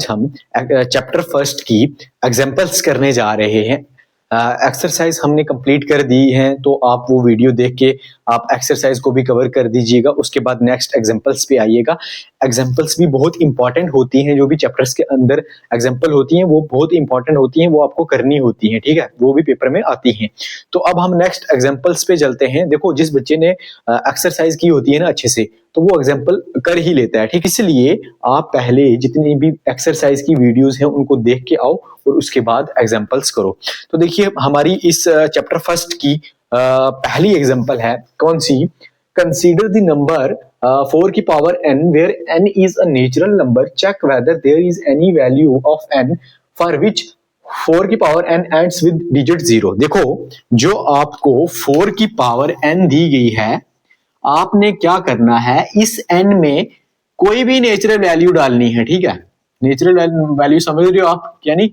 आज हम chapter first की एग्जांपल्स करने जा रहे हैं। एक्सरसाइज हमने कंप्लीट कर दी है, तो आप वो वीडियो देख के आप एक्सरसाइज को भी कवर कर दीजिएगा। उसके बाद नेक्स्ट एग्जांपल्स पे आइएगा। एग्जांपल्स भी बहुत इंपॉर्टेंट होती हैं, जो भी चैप्टर्स के अंदर एग्जांपल होती हैं वो बहुत इंपॉर्टेंट होती हैं, वो आपको करनी होती हैं, ठीक है, वो भी पेपर में आती हैं। तो अब हम नेक्स्ट एग्जांपल्स पे चलते हैं। देखो, जिस बच्चे ने एक्सरसाइज की होती है ना अच्छे से, तो वो एग्जाम्पल कर ही लेता है, ठीक। इसलिए आप पहले जितनी भी एक्सरसाइज की वीडियोस हैं उनको देख के आओ और उसके बाद एग्जाम्पल्स करो। तो देखिए, हमारी इस चैप्टर फर्स्ट की पहली एग्जाम्पल है कौन सी? कंसीडर द नंबर 4 की power n where n is a natural number, check whether there is any value of n for which 4 की power n ends with digit 0। देखो, जो आपको 4 की पावर n दी गई है, आपने क्या करना है, इस n में कोई भी नेचुरल वैल्यू डालनी है, ठीक है। नेचुरल वैल्यू समझ रहे हो आप? यानी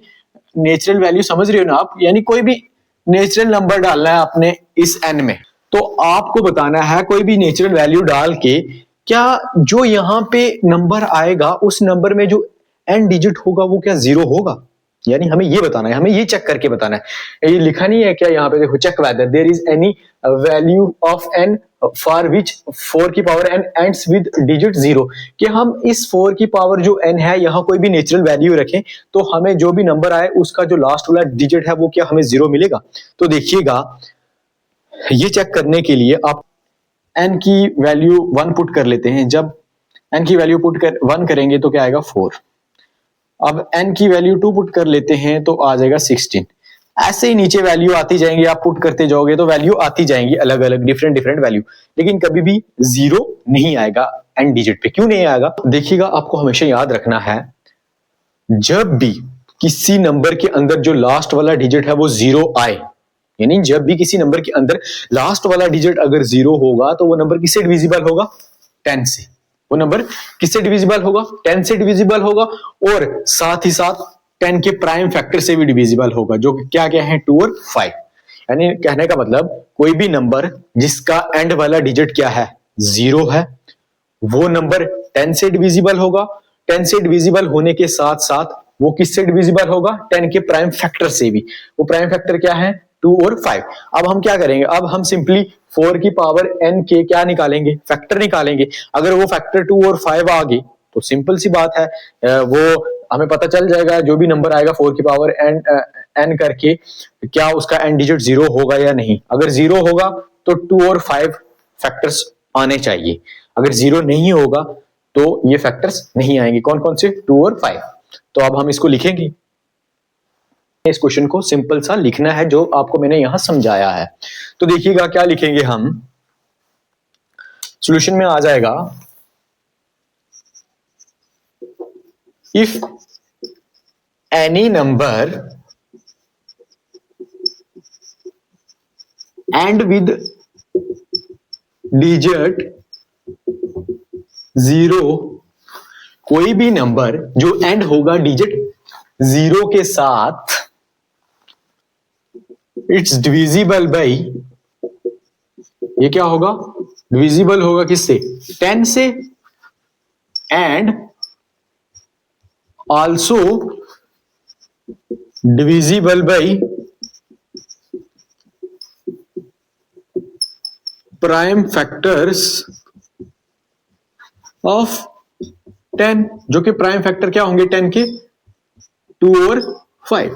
नेचुरल वैल्यू समझ रहे हो ना आप? यानी कोई भी नेचुरल नंबर डालना है आपने इस n में। तो आपको बताना है कोई भी नेचुरल वैल्यू डाल के, क्या जो यहाँ पे नंबर आएगा उस नंबर में जो n डिजिट होगा वो क्या 0 होगा? यानी हमें ये बताना है, हमें ये चेक करके बताना है। ये लिखा नहीं है क्या यहाँ पे? देखो, check whether there is any value of n for which 4 की power n ends with digit 0। कि हम इस 4 की पावर जो n है यहाँ कोई भी नेचुरल वैल्यू रखें तो हमें जो भी नंबर आए उसका जो लास्ट वाला डिजिट है वो क्या हमें 0 मिलेगा। तो देखिएगा, ये चेक करने के लिए आप n की वैल्यू 1 पुट कर लेते हैं। जब n की वैल्यू पुट कर 1 करेंगे तो क्या आएगा? 4। अब n की वैल्यू 2 पुट कर लेते हैं तो आ जाएगा 16। ऐसे ही नीचे वैल्यू आती जाएंगी, आप पुट करते जाओगे तो वैल्यू आती जाएंगी अलग अलग डिफरेंट वैल्यू, लेकिन कभी भी 0 नहीं आएगा n डिजिट पे। क्यों नहीं आएगा? देखिएगा, आपको हमेशा याद रखना है, जब भी किसी नंबर के अंदर जो लास्ट वाला डिजिट है वो 0 आए, यानी जब भी किसी नंबर के अंदर लास्ट वाला डिजिट अगर 0 होगा तो वो नंबर किससे डिविजिबल होगा? 10 से। वो नंबर किससे डिविजिबल होगा? 10 से डिविजिबल होगा, और साथ ही साथ 10 के प्राइम फैक्टर से भी डिविजिबल होगा, जो क्या क्या है? 2 और 5। यानी कहने का मतलब, कोई भी नंबर जिसका एंड वाला डिजिट क्या है? 0 है, वो नंबर 10 से डिविजिबल होगा। 10 से डिविजिबल होने के साथ साथ वो किससे डिविजिबल होगा? 10 के प्राइम फैक्टर से भी। वो प्राइम फैक्टर क्या है? 2 और 5। अब हम क्या करेंगे? अब हम सिंपली 4 की पावर n के क्या निकालेंगे? फैक्टर निकालेंगे। अगर वो फैक्टर 2 और 5 आ गई तो सिंपल सी बात है, वो हमें पता चल जाएगा जो भी नंबर आएगा 4 की पावर n करके, क्या उसका n डिजिट 0 होगा या नहीं। अगर 0 होगा तो 2 और 5 फैक्टर्स आने चाहिए, अगर 0 नहीं होगा तो ये फैक्टर्स नहीं आएंगे। कौन कौन से? 2 और 5। तो अब हम इसको लिखेंगे। इस क्वेश्चन को सिंपल सा लिखना है जो आपको मैंने यहां समझाया है। तो देखिएगा क्या लिखेंगे हम। सॉल्यूशन में आ जाएगा, if any number and with digit 0, कोई भी नंबर जो एंड होगा डिजिट 0 के साथ, इट्स डिविजिबल बाई, ये क्या होगा? डिविजिबल होगा किससे? 10 से, and also divisible by prime factors of 10, जो कि प्राइम फैक्टर क्या होंगे 10 के? 2 और 5।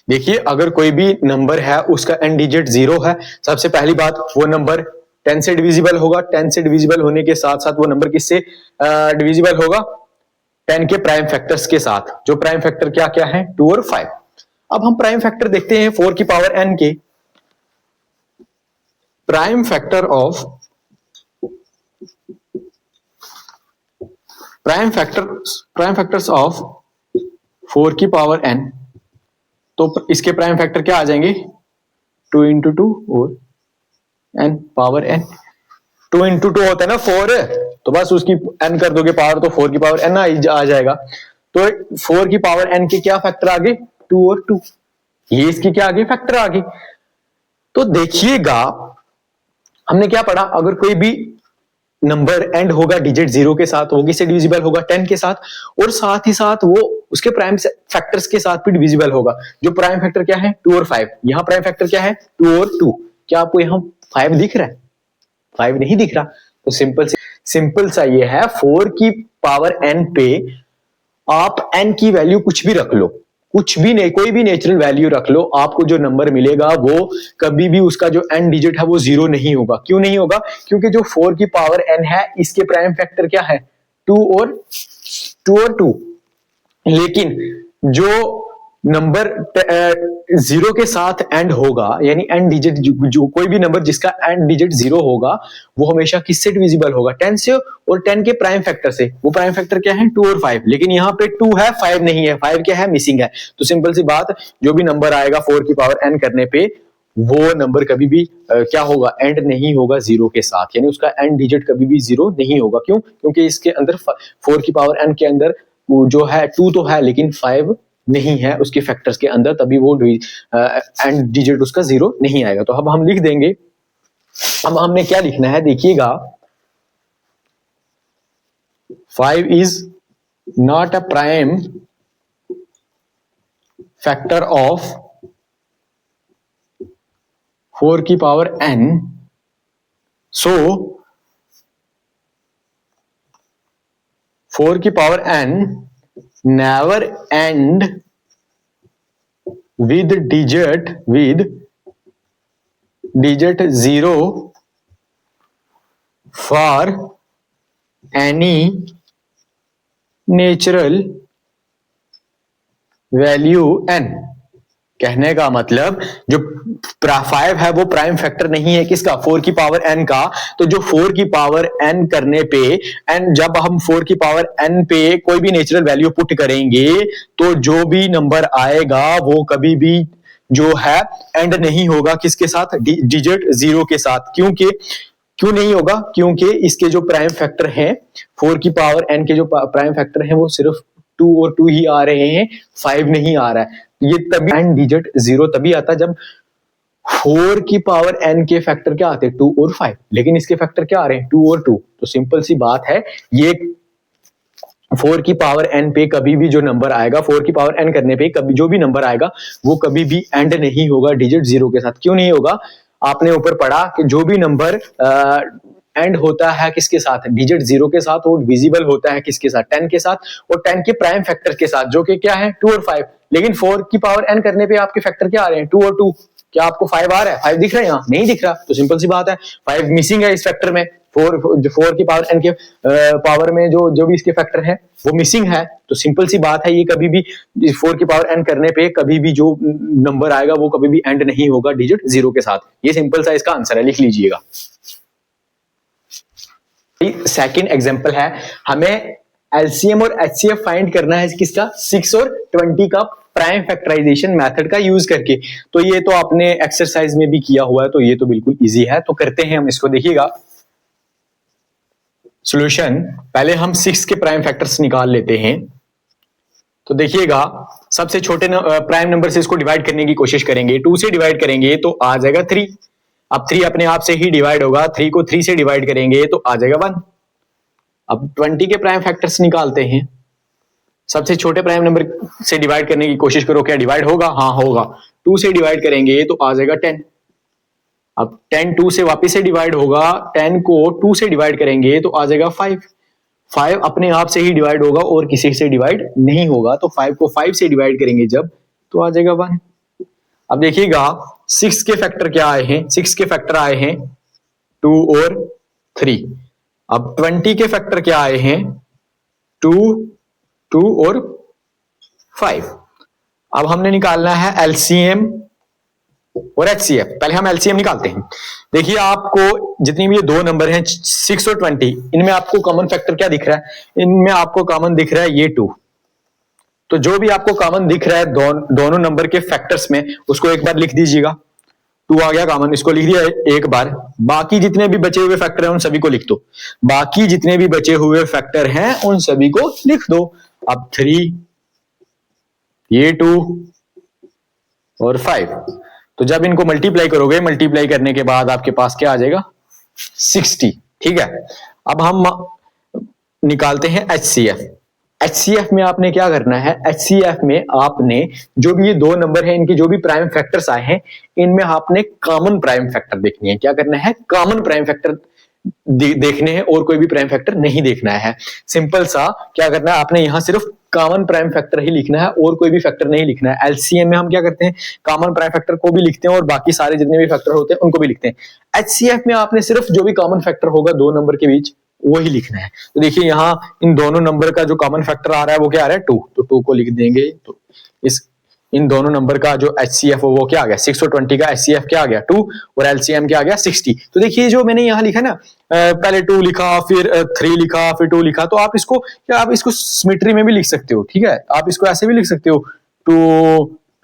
देखिए, अगर कोई भी नंबर है उसका n डिजिट 0 है, सबसे पहली बात वो नंबर 10 से डिविजिबल होगा। 10 से डिविजिबल होने के साथ साथ वो नंबर किससे डिविजिबल होगा? 10 के प्राइम फैक्टर्स के साथ, जो प्राइम फैक्टर क्या क्या है? 2 और 5। अब हम प्राइम फैक्टर देखते हैं 4 की पावर n के। प्राइम फैक्टर्स ऑफ 4 की पावर n, तो इसके प्राइम फैक्टर क्या आ जाएंगे? 2 इंटू 2 और n पावर n। 2 इंटू 2 होता है ना 4, तो बस उसकी n कर दोगे पावर, तो 4 की पावर n आ जाएगा। तो 4 की पावर n के क्या फैक्टर आ गए? 2 और 2। ये इसकी क्या आ गई? फैक्टर आ गई। तो देखिएगा, हमने क्या पढ़ा? अगर कोई भी नंबर एंड होगा डिजिट 0 के साथ वो किससे डिविजिबल होगा 10 के साथ, और साथ ही साथ वो उसके प्राइम फैक्टर्स के साथ भी डिविजिबल होगा। जो प्राइम फैक्टर क्या है 2 और 5, यहाँ प्राइम फैक्टर क्या है 2 और 2। क्या आपको यहाँ 5 दिख रहा है? 5 नहीं दिख रहा। तो सिंपल सा ये है 4 की पावर n पे आप n की वैल्यू कुछ भी रख लो, कुछ भी नहीं, कोई भी नेचुरल वैल्यू रख लो, आपको जो नंबर मिलेगा वो कभी भी उसका जो n डिजिट है वो 0 नहीं होगा। क्यों नहीं होगा? क्योंकि जो 4 की पावर n है इसके प्राइम फैक्टर क्या है 2 और 2। लेकिन जो नंबर 0 के साथ एंड होगा, यानी एंड डिजिट जो कोई भी नंबर जिसका एंड डिजिट 0 होगा वो हमेशा किससे डिविजिबल होगा 10 से, और 10 के प्राइम फैक्टर से। वो प्राइम फैक्टर क्या है 2 और 5, लेकिन यहाँ पे 2 है 5 नहीं है, 5 क्या है मिसिंग है। तो सिंपल सी बात, जो भी नंबर आएगा 4 की पावर n करने पे वो नंबर कभी भी क्या होगा एंड नहीं होगा 0 के साथ, यानी उसका एंड डिजिट कभी भी 0 नहीं होगा। क्यों? क्योंकि इसके अंदर 4 की पावर n के अंदर जो है 2 तो है लेकिन 5 नहीं है उसके फैक्टर्स के अंदर, तभी वो एंड डिजिट उसका 0 नहीं आएगा। तो अब हम लिख देंगे, अब हमने क्या लिखना है देखिएगा, 5 is not a prime factor of 4 की पावर n, सो 4 की power n never end with digit 0 for any natural value n। कहने का मतलब जो 5 है वो प्राइम फैक्टर नहीं है किसका 4 की पावर n का। तो जो 4 की पावर n करने पे n, जब हम 4 की पावर n पे कोई भी नेचुरल वैल्यू पुट करेंगे तो जो भी नंबर आएगा वो कभी भी जो है एंड नहीं होगा किसके साथ डिजिट 0 के साथ। क्यों नहीं होगा? क्योंकि इसके जो प्राइम फैक्टर हैं 4 की पावर n के जो प्राइम फैक्टर हैं वो सिर्फ 2 और 2 ही आ रहे हैं, 5 नहीं आ रहा है। ये तभी एंड डिजिट 0 तभी आता जब 4 की पावर n के फैक्टर क्या आते हैं 2 और 5, लेकिन इसके फैक्टर क्या आ रहे हैं 2 और 2। तो सिंपल सी बात है, ये 4 की पावर n पे कभी भी जो नंबर आएगा 4 की पावर n करने पे कभी जो भी नंबर आएगा वो कभी भी एंड नहीं होगा डिजिट 0 के साथ। क्यों नहीं होगा? आपने ऊपर पढ़ा कि जो भी नंबर एंड होता है किसके साथ डिजिट 0 के साथ, वो विजिबल होता है किसके साथ 10 के साथ, और 10 के प्राइम फैक्टर के साथ जो कि क्या है 2 और 5। लेकिन 4 की पावर n करने पे आपके फैक्टर क्या आ रहे हैं 2 और 2। क्या आपको 5 आ रहा है? 5 दिख रहा है? यहाँ नहीं दिख रहा। तो सिंपल सी बात है 5 मिसिंग है इस फैक्टर में। 4 की पावर n के पावर में जो भी इसके फैक्टर है वो मिसिंग है। तो सिंपल सी बात है, ये कभी भी 4 की पावर n करने पे कभी भी जो नंबर आएगा वो कभी भी एंड नहीं होगा डिजिट 0 के साथ। ये सिंपल सा इसका आंसर है, लिख लीजिएगा। सेकंड एग्जांपल है, हमें एलसीएम और एचसीएफ फाइंड करना है किसका 6 और 20 का प्राइम फैक्टराइजेशन मेथड का यूज करके। तो ये तो आपने एक्सरसाइज में भी किया हुआ है, तो ये तो बिल्कुल इजी है। तो करते हैं हम इसको, देखिएगा सॉल्यूशन। पहले हम 6 के प्राइम फैक्टर्स निकाल लेते हैं। तो देखिएगा सबसे छोटे प्राइम नंबर से इसको डिवाइड करने की कोशिश करेंगे। 2 से डिवाइड करेंगे तो आ जाएगा 3। अब 3 अपने आप से ही डिवाइड होगा, 3 को 3 से डिवाइड करेंगे तो आ जाएगा 1। अब 20 के प्राइम फैक्टर्स निकालते हैं। सबसे छोटे प्राइम नंबर से डिवाइड करने की कोशिश करो, क्या डिवाइड होगा? हाँ होगा। 2 से डिवाइड करेंगे तो आ जाएगा 10। अब 10 2 से वापस से डिवाइड होगा, 10 को 2 से डिवाइड करेंगे तो आ जाएगा 5। 5 अपने आप से ही डिवाइड होगा और किसी से डिवाइड नहीं होगा, तो 5 को 5 से डिवाइड करेंगे जब तो आ जाएगा 1। अब देखिएगा 6 के फैक्टर क्या आए हैं? 6 के फैक्टर आए हैं 2 और 3। अब 20 के फैक्टर क्या आए हैं 2 2 और 5। अब हमने निकालना है एलसीएम और एचसीएफ। पहले हम एलसीएम निकालते हैं। देखिए आपको जितनी भी ये दो नंबर हैं 6 और 20, इनमें आपको कॉमन फैक्टर क्या दिख रहा है? इनमें आपको कॉमन दिख रहा है ये 2। तो जो भी आपको कॉमन दिख रहा है दोनों नंबर के फैक्टर्स में, उसको एक बार लिख दीजिएगा। 2 आ गया कॉमन, इसको लिख दिया एक बार। बाकी जितने भी बचे हुए फैक्टर हैं उन सभी को लिख दो। बाकी जितने भी बचे हुए फैक्टर हैं उन सभी को लिख दो। अब 3, ये 2 और 5। तो जब इनको मल्टीप्लाई करोगे, मल्टीप्लाई करने के बाद आपके पास क्या आ जाएगा 60। ठीक है। अब हम निकालते हैं HCF। HCF में आपने क्या करना है, HCF में आपने जो भी ये दो नंबर है इनके जो भी प्राइम फैक्टर्स आए हैं इनमें आपने कॉमन प्राइम फैक्टर देखनी है। क्या करना है, कॉमन प्राइम फैक्टर देखने हैं और कोई भी प्राइम फैक्टर नहीं देखना है। सिंपल सा क्या करना है, आपने यहां सिर्फ कॉमन प्राइम फैक्टर ही लिखना है और कोई भी फैक्टर नहीं लिखना है। एलसीएम में हम क्या करते हैं, कॉमन प्राइम फैक्टर को भी लिखते हैं और बाकी सारे जितने भी फैक्टर होते हैं उनको भी लिखते हैं। एचसीएफ में आपने सिर्फ जो भी कॉमन फैक्टर होगा दो नंबर के बीच वही लिखना है। तो देखिए यहाँ इन दोनों नंबर का जो कॉमन फैक्टर आ रहा है वो क्या आ रहा है, 2, तो 2 को लिख देंगे। तो इस इन दोनों नंबर का जो HCF हो वो क्या आ गया, 6 और 20 का HCF क्या आ गया, 2, और LCM क्या आ गया, 60। तो देखिए जो मैंने यहाँ लिखा ना, पहले 2 लिखा, फिर 3 लिखा, फिर 2 लिखा, तो आप इसको क्या, आप इसको सिमेट्री में भी लिख सकते हो, ठीक है। आप इसको ऐसे भी लिख सकते हो,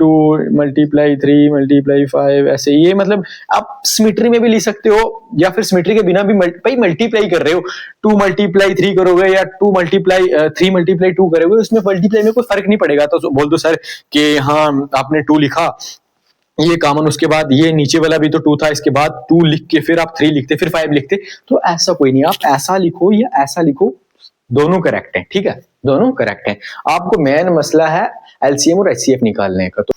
2 मल्टीप्लाई 3 मल्टीप्लाई 5, ऐसे। ये मतलब आप सिमेट्री में भी लिख सकते हो या फिर सिमेट्री के बिना भी मल्टीप्लाई कर रहे हो, 2 मल्टीप्लाई 3 करोगे या 2 मल्टीप्लाई 3 मल्टीप्लाई 2 करोगे, उसमें मल्टीप्लाई में कोई फर्क नहीं पड़ेगा। तो बोल दो सर कि हाँ आपने 2 लिखा, ये कॉमन, उसके बाद ये नीचे वाला भी तो 2 था, इसके बाद 2 लिख के फिर आप 3 लिखते, फिर 5 लिखते। तो ऐसा कोई नहीं, आप ऐसा लिखो या ऐसा लिखो, दोनों करेक्ट है, ठीक है, दोनों करेक्ट है। आपको मेन मसला है एलसीएम और एचसीएफ निकालने का। तो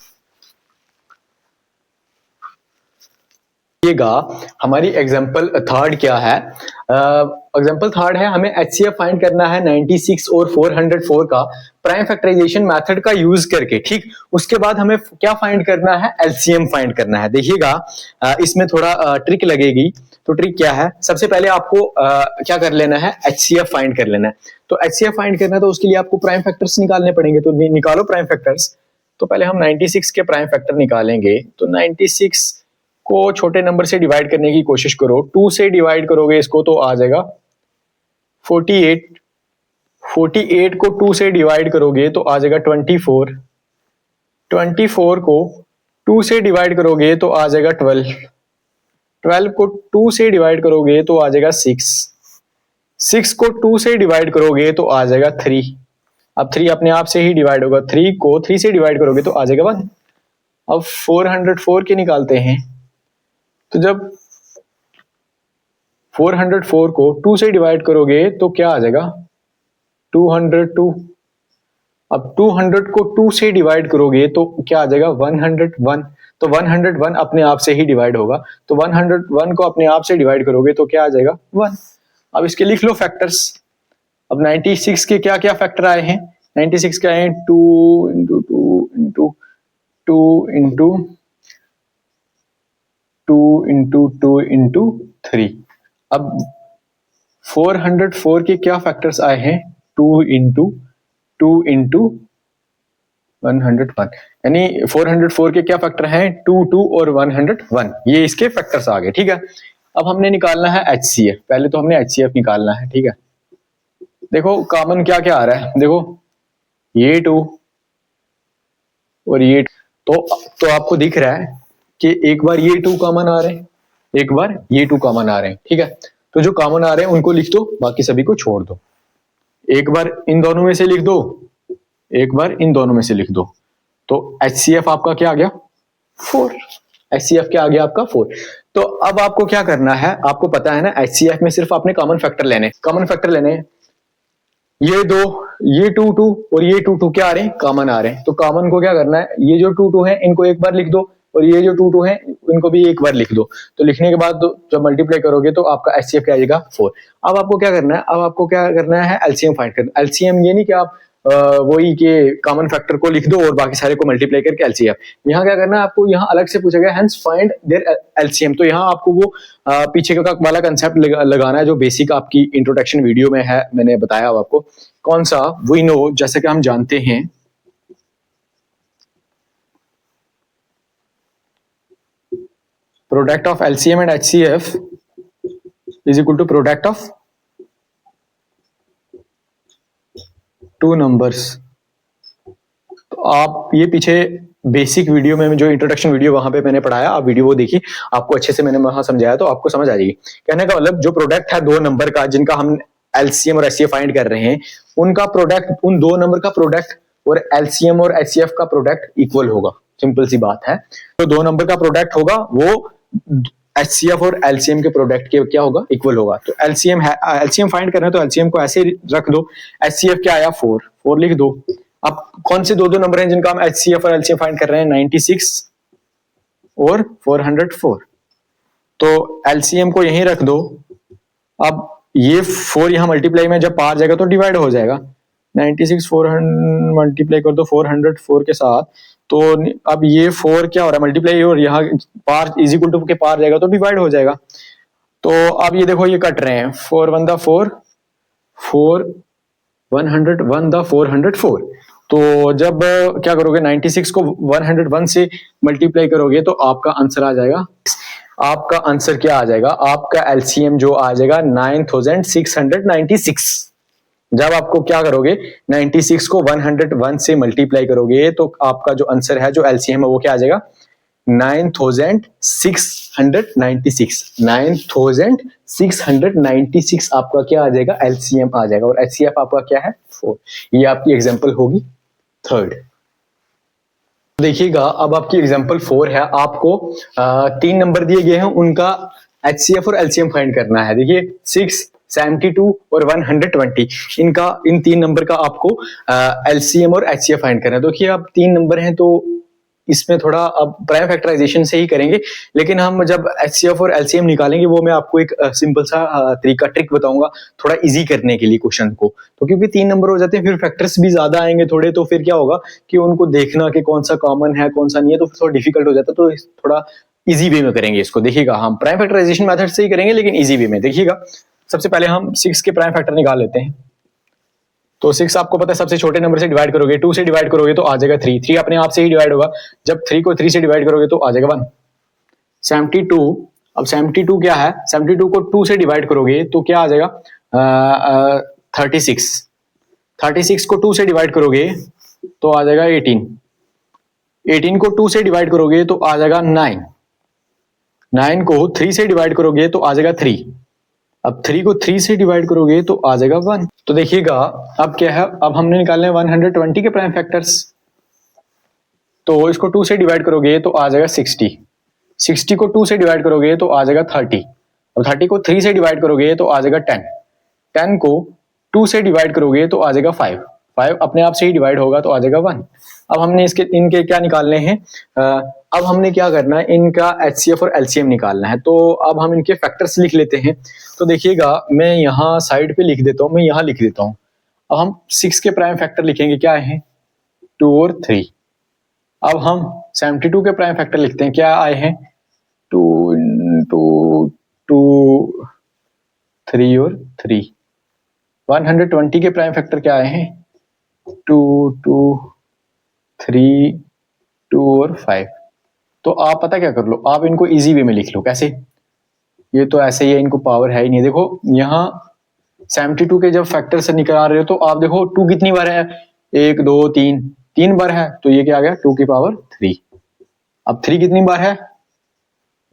हमारी एग्जांपल थर्ड क्या है, एग्जांपल थर्ड है, हमें एचसीएफ फाइंड करना है 96 और 404 का प्राइम फैक्टराइजेशन मेथड का यूज करके, ठीक। उसके बाद हमें क्या फाइंड करना है, एलसीएम फाइंड करना है। देखिएगा इसमें थोड़ा ट्रिक लगेगी। तो ट्रिक क्या है, सबसे पहले आपको क्या कर लेना है, एचसीएफ फाइंड कर लेना है। तो एचसीएफ फाइंड करना है तो उसके लिए आपको प्राइम फैक्टर्स निकालने पड़ेंगे। तो निकालो प्राइम फैक्टर्स। तो पहले हम 96 के प्राइम फैक्टर निकालेंगे। तो 96 को छोटे नंबर से डिवाइड करने की कोशिश करो, 2 से डिवाइड करोगे इसको तो आ जाएगा 48। 48 को 2 से डिवाइड करोगे तो आ जाएगा 24। 24 को 2 से डिवाइड करोगे तो आ जाएगा 12। 12 को 2 से डिवाइड करोगे तो आ जाएगा 6। 6 को 2 से डिवाइड करोगे तो आ जाएगा 3। अब 3 अपने आप से ही डिवाइड होगा, 3 को 3 से डिवाइड करोगे तो आ जाएगा 1। अब 404 के निकालते हैं। तो जब 404 को 2 से डिवाइड करोगे तो क्या आ जाएगा, 202। अब 200 को 2 से डिवाइड करोगे तो क्या आ जाएगा, 101। तो 101 अपने आप से ही डिवाइड होगा, तो 101 को अपने आप से डिवाइड करोगे तो क्या आ जाएगा, 1। अब इसके लिख लो फैक्टर्स। अब 96 के क्या क्या फैक्टर आए हैं, 96 के आए हैं 2 into 2 into 2 into 2 into 2 into 3। अब 404 के क्या फैक्टर्स आए हैं, 2 इंटू 2 इंटू 101, यानी 404 के क्या फैक्टर हैं, 2, 2 और 101, ये इसके फैक्टर्स आ गए, ठीक है। अब हमने निकालना है HCF। पहले तो हमने HCF निकालना है, ठीक है। देखो कॉमन क्या क्या आ रहा है, देखो ये 2 और ये, तो आपको दिख रहा है कि एक बार ये 2 कॉमन आ रहे हैं, एक बार ये 2 कॉमन आ रहे हैं, ठीक है। तो जो कॉमन आ रहे हैं उनको लिख दो, बाकी सभी को छोड़ दो। एक बार इन दोनों में से लिख दो, एक बार इन दोनों में से लिख दो। तो HCF आपका क्या आ गया, 4। HCF क्या आ गया आपका, 4। तो अब आपको क्या करना है, आपको पता है ना HCF में सिर्फ आपने कॉमन फैक्टर लेने, कॉमन फैक्टर लेने हैं। ये 2, ये 2 2 और ये 2 2 क्या आ रहे हैं, कॉमन आ रहे हैं। तो कॉमन को क्या करना है, ये जो 2 2 है इनको एक बार लिख दो और ये जो 2 2 है इनको भी एक बार लिख दो। तो लिखने के बाद जब मल्टीप्लाई करोगे तो आपका HCF क्या आएगा, 4। अब आपको क्या करना है, अब आपको क्या करना है, एलसीएम फाइंड करना। एलसीएम ये नहीं कि आप वही के कॉमन फैक्टर को लिख दो और बाकी सारे को मल्टीप्लाई करके एलसीएम। यहाँ क्या करना है आपको, यहाँ अलग से पूछा गया हेंस फाइंड देयर एलसीएम। तो यहाँ आपको वो पीछे का वाला कंसेप्ट लगाना है जो बेसिक आपकी इंट्रोडक्शन वीडियो में है, मैंने बताया आपको। कौन सा, वी नो, जैसे कि हम जानते हैं product of LCM and HCF is equal to product of 2 numbers. तो आप ये पीछे बेसिक वीडियो में जो इंट्रोडक्शन वीडियो वहां पे मैंने पढ़ाया, आप वीडियो वो देखिए, आपको अच्छे से मैंने वहां समझाया तो आपको समझ आ जाएगी। कहने का मतलब जो प्रोडक्ट है 2 नंबर का जिनका हम LCM और HCF फाइंड कर रहे हैं, उनका प्रोडक्ट, उन 2 नंबर का प्रोडक्ट और LCM और HCF का प्रोडक्ट इक्वल होगा। सिंपल सी बात है। तो 2 नंबर का प्रोडक्ट होगा वो HCF और LCM के प्रोडक्ट के क्या होगा, इक्वल होगा। तो LCM है, LCM फाइंड करना है तो LCM को ऐसे रख दो, HCF क्या आया 4 लिख दो। अब कौन से दो नंबर हैं जिनका हम HCF और LCM फाइंड कर रहे हैं, 96 और 404। तो LCM को यहीं रख दो। अब ये 4 यहाँ मल्टीप्लाई में जब पार जाएगा तो डिवाइड हो जाएगा, 96 400 मल्टीप्लाई कर दो 404 के साथ। तो अब ये 4 क्या हो रहा है, मल्टीप्लाई, और यहाँ पार इज इक्वल टू के पार जाएगा तो डिवाइड हो जाएगा। तो अब ये देखो ये कट रहे हैं, 4 1 दा 4 4 101 दा 404। तो जब क्या करोगे, 96 को 101 से मल्टीप्लाई करोगे तो आपका आंसर आ जाएगा, आपका आंसर क्या आ जाएगा, आपका LCM जो आ जाएगा 9696। जब आपको क्या करोगे, 96 को 101 से मल्टीप्लाई करोगे तो आपका जो आंसर है, जो LCM है, वो क्या आ जाएगा, 9696। 9696 आपका क्या आ जाएगा, LCM आ जाएगा, और HCF आपका क्या है, 4। ये आपकी एग्जांपल होगी थर्ड। देखिएगा अब आपकी एग्जांपल 4 है, आपको 3 नंबर दिए गए हैं, उनका HCF और LCM फाइंड करना है। देखिए 6 72 और 120, इनका इन 3 नंबर का आपको LCM और HCF फाइंड करना है। देखिए अब 3 नंबर हैं तो इसमें थोड़ा अब प्राइम फैक्टराइजेशन से ही करेंगे, लेकिन हम जब HCF और LCM निकालेंगे वो मैं आपको एक सिंपल सा तरीका ट्रिक बताऊंगा थोड़ा इजी करने के लिए क्वेश्चन को। तो क्योंकि 3 नंबर हो जाते हैं फिर फैक्टर्स भी ज्यादा आएंगे थोड़े, तो फिर क्या होगा कि उनको देखना कि कौन सा कॉमन है कौन सा नहीं है, तो थोड़ा डिफिकल्ट हो जाता है। तो थोड़ा इजी वे में करेंगे इसको। देखिएगा हम प्राइम फैक्टराइजेशन मेथड से ही करेंगे लेकिन इजी वे में। देखिएगा सबसे पहले हम 6 के प्राइम फैक्टर निकाल लेते हैं। तो 6 आपको पता है सबसे छोटे नंबर से डिवाइड करोगे, 2 से डिवाइड करोगे तो आ जाएगा 3, 3 अपने आप से ही डिवाइड होगा। जब 3 को 3 से डिवाइड करोगे तो आ जाएगा 1। 72, अब 72 क्या है, 72 को 2 से डिवाइड करोगे तो क्या आ जाएगा, 36। 36 को 2 से डिवाइड करोगे तो आ जाएगा 18। 18 को 2 से डिवाइड करोगे तो आ जाएगा 9। 9 को 3 से डिवाइड करोगे तो आ जाएगा 3। अब 3 को 3 से डिवाइड करोगे तो आ जाएगा 1। तो देखिएगा अब क्या है, अब हमने निकालने 120 के प्राइम फैक्टर्स। तो इसको 2 से डिवाइड करोगे तो आ जाएगा 60। 60 को 2 से डिवाइड करोगे तो आ जाएगा 30। और 30 को 3 से डिवाइड करोगे तो आ जाएगा 10। 10 को 2 से डिवाइड करोगे तो आ जाएगा 5। 5 अपने आप से ही डिवाइड होगा तो आ जाएगा 1। अब हमने इनके क्या निकालने हैं, अब हमने क्या करना है, इनका HCF और LCM निकालना है। तो अब हम इनके फैक्टर्स लिख लेते हैं। तो देखिएगा मैं यहाँ साइड पे लिख देता हूँ, मैं यहाँ लिख देता हूँ। अब हम 6 के प्राइम फैक्टर लिखेंगे, क्या है, 2 और 3। अब हम 72 के प्राइम फैक्टर लिखते हैं, क्या आए हैं, 2 2 2 3 और 3। 120 के प्राइम फैक्टर क्या आए हैं, 2 2 3 2 और 5। तो आप पता क्या कर लो, आप इनको इजी वे में लिख लो। कैसे, ये तो ऐसे ही है, इनको पावर है ही नहीं। देखो यहाँ 72 के जब फैक्टर से निकाल रहे हो तो आप देखो 2 कितनी बार है, 1 2 3, 3 बार है, तो ये क्या आ गया 2 की पावर 3। अब 3 कितनी बार है,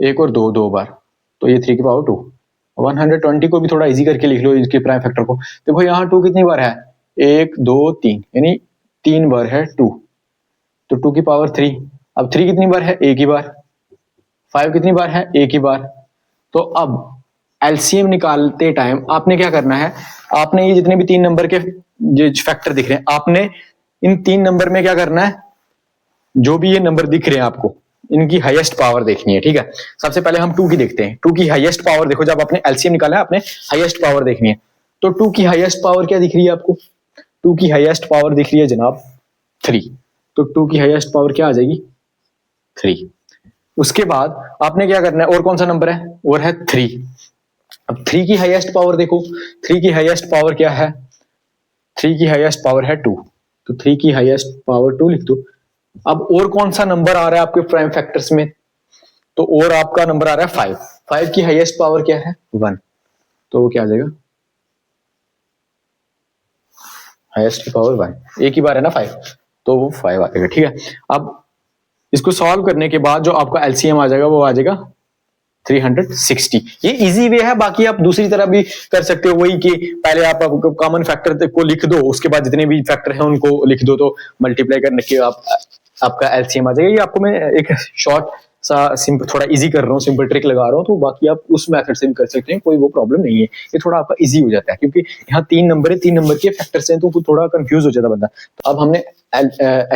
1 और 2 2 बार, तो ये 3 की पावर 2। 120 को भी थोड़ा इजी करके लिख लो इसके प्राइम फैक्टर को। देखो यहाँ 2 कितनी बार है, 1 2 3, यानी 3 बार है 2, तो 2 की पावर 3। अब 3 कितनी बार है, 1 ही बार। 5 कितनी बार है, 1 ही बार। तो अब LCM निकालते टाइम आपने क्या करना है, आपने ये जितने भी 3 नंबर के जो फैक्टर दिख रहे हैं, आपने इन 3 नंबर में क्या करना है, जो भी ये नंबर दिख रहे हैं आपको इनकी हाईएस्ट पावर देखनी है। ठीक है, सबसे पहले हम 2 की देखते हैं। 2 की हाईएस्ट पावर देखो, जब आपने LCM निकाला है आपने हाईएस्ट पावर देखनी है। तो 2 की हाईएस्ट पावर क्या दिख रही है आपको, 2 की हाईएस्ट पावर दिख रही है जनाब 3। तो 2 की हाईएस्ट पावर क्या आ जाएगी, 3। उसके बाद आपने क्या करना है, और कौन सा नंबर है, और है 3। अब 3 की हाईएस्ट पावर देखो, 3 की हाईएस्ट पावर क्या है, 3 की हाईएस्ट पावर है 2, तो 3 की हाईएस्ट पावर 2 लिख दो। अब और कौन सा नंबर आ रहा है आपके प्राइम फैक्टर्स में, तो और आपका नंबर आ रहा है 5। 5 की हाईएस्ट पावर क्या है, 1, तो वो क्या आ जाएगा, हाईएस्ट की पावर 1, एक ही बार है ना 5, तो वो 5 आ जाएगा। ठीक है, अब इसको सॉल्व करने के बाद जो आपका LCM आ जाएगा वो आ जाएगा 360। ये इजी वे है, बाकी आप दूसरी तरह भी कर सकते हो, वही कि पहले आप कॉमन फैक्टर को लिख दो, उसके बाद जितने भी फैक्टर हैं उनको लिख दो, तो मल्टीप्लाई करने के आपका LCM आ जाएगा। ये आपको मैं एक शॉर्ट थोड़ा इजी कर रहा हूँ, सिंपल ट्रिक लगा रहा हूँ, तो बाकी आप उस मेथड से भी कर सकते हैं, कोई वो प्रॉब्लम नहीं है। ये थोड़ा आपका इजी हो जाता है क्योंकि यहाँ 3 नंबर है, 3 नंबर के फैक्टर्स हैं, तो थोड़ा कंफ्यूज हो जाता बंदा। तो अब हमने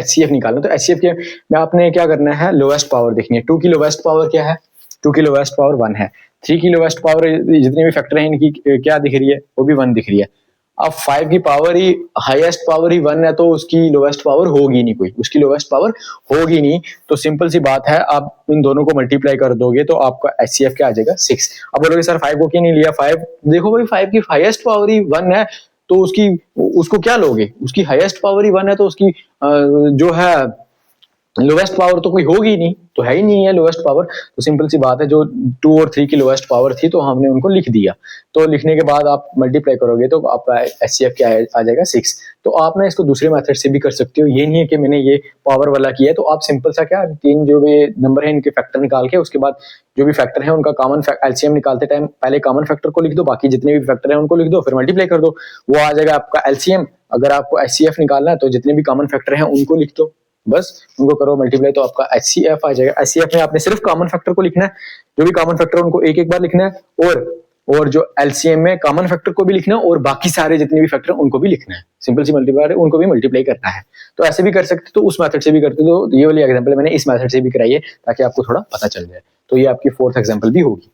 HCF निकालना, तो HCF के में आपने क्या करना है, लोवेस्ट पावर देखनी है। 2 की लोवेस्ट पावर क्या है, 2 की लोवेस्ट पावर 1 है। 3 की लोवेस्ट पावर जितने भी फैक्टर हैं इनकी क्या दिख रही है, वो भी 1 दिख रही है। अब 5 की पावर ही, हाईएस्ट पावर ही 1 है, तो उसकी लोवेस्ट पावर होगी नहीं, कोई उसकी लोवेस्ट पावर होगी नहीं। तो सिंपल सी बात है, आप इन दोनों को मल्टीप्लाई कर दोगे तो आपका HCF क्या आ जाएगा, 6। अब बोलोगे सर 5 को क्यों नहीं लिया, 5 देखो भाई 5 की हाईएस्ट पावर ही 1 है, तो उसको क्या लोगे, उसकी हाईएस्ट पावर ही 1 है, तो उसकी जो है लोवेस्ट पावर तो कोई होगी नहीं, तो है ही नहीं है लोवेस्ट पावर। तो सिंपल सी बात है, जो 2 और 3 की लोवेस्ट पावर थी तो हमने उनको लिख दिया। तो लिखने के बाद आप मल्टीप्लाई करोगे तो आपका HCF क्या आ जाएगा, 6। तो आप ना इसको दूसरे मेथड से भी कर सकते हो, ये नहीं है कि मैंने ये पावर वाला किया है। तो आप सिंपल सा क्या, 3 जो भी नंबर है इनके फैक्टर निकाल के उसके बाद जो भी फैक्टर है उनका कॉमन LCM निकालते टाइम पहले कॉमन फैक्टर को लिख दो, बाकी जितने भी फैक्टर है उनको लिख दो, फिर मल्टीप्लाई कर दो, वो आ जाएगा आपका LCM। अगर आपको HCF निकालना है तो जितने भी कॉमन फैक्टर हैं उनको लिख दो, बस उनको करो मल्टीप्लाई, तो आपका HCF आ जाएगा। HCF में आपने सिर्फ कॉमन फैक्टर को लिखना है, जो भी कॉमन फैक्टर उनको एक एक बार लिखना है, और जो LCM में कॉमन फैक्टर को भी लिखना है और बाकी सारे जितने भी फैक्टर हैं उनको भी लिखना है। सिंपल सी मल्टीप्लाई है, उनको भी मल्टीप्लाई करना है। तो ऐसे भी कर सकते, तो उस मेथड से भी करते, तो ये वाली एग्जांपल मैंने इस मेथड से भी कराई है ताकि आपको थोड़ा पता चल जाए। तो ये आपकी 4th एग्जांपल भी होगी।